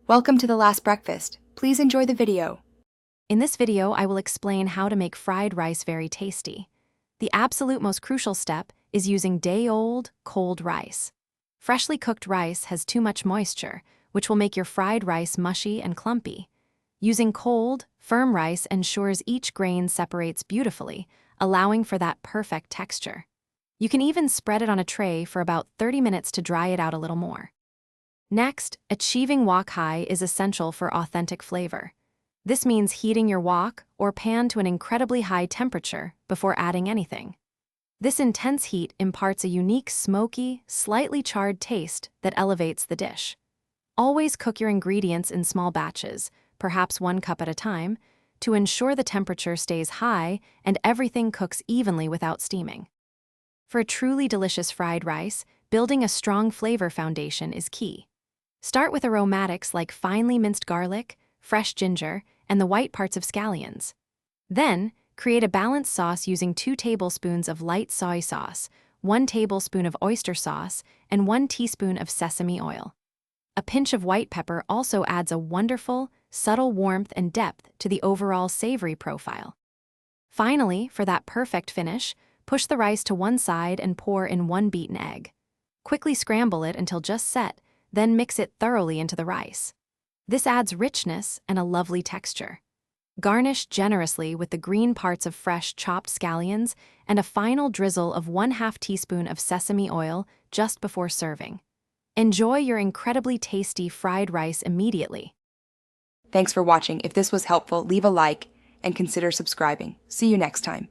Welcome to the last breakfast. Please enjoy the video. In this video, I will explain how to make fried rice very tasty. The absolute most crucial step is using day-old, cold rice. Freshly cooked rice has too much moisture, which will make your fried rice mushy and clumpy. Using cold, firm rice ensures each grain separates beautifully, allowing for that perfect texture. You can even spread it on a tray for about 30 minutes to dry it out a little more. Next, achieving wok high is essential for authentic flavor. This means heating your wok or pan to an incredibly high temperature before adding anything. This intense heat imparts a unique smoky, slightly charred taste that elevates the dish. Always cook your ingredients in small batches, perhaps 1 cup at a time, to ensure the temperature stays high and everything cooks evenly without steaming. For a truly delicious fried rice, building a strong flavor foundation is key. Start with aromatics like finely minced garlic, fresh ginger, and the white parts of scallions. Then, create a balanced sauce using 2 tablespoons of light soy sauce, 1 tablespoon of oyster sauce, and 1 teaspoon of sesame oil. A pinch of white pepper also adds a wonderful, subtle warmth and depth to the overall savory profile. Finally, for that perfect finish, push the rice to one side and pour in 1 beaten egg. Quickly scramble it until just set, then mix it thoroughly into the rice. This adds richness and a lovely texture. Garnish generously with the green parts of fresh chopped scallions and a final drizzle of 1/2 teaspoon of sesame oil just before serving. Enjoy your incredibly tasty fried rice immediately. Thanks for watching. If this was helpful, leave a like and consider subscribing. See you next time.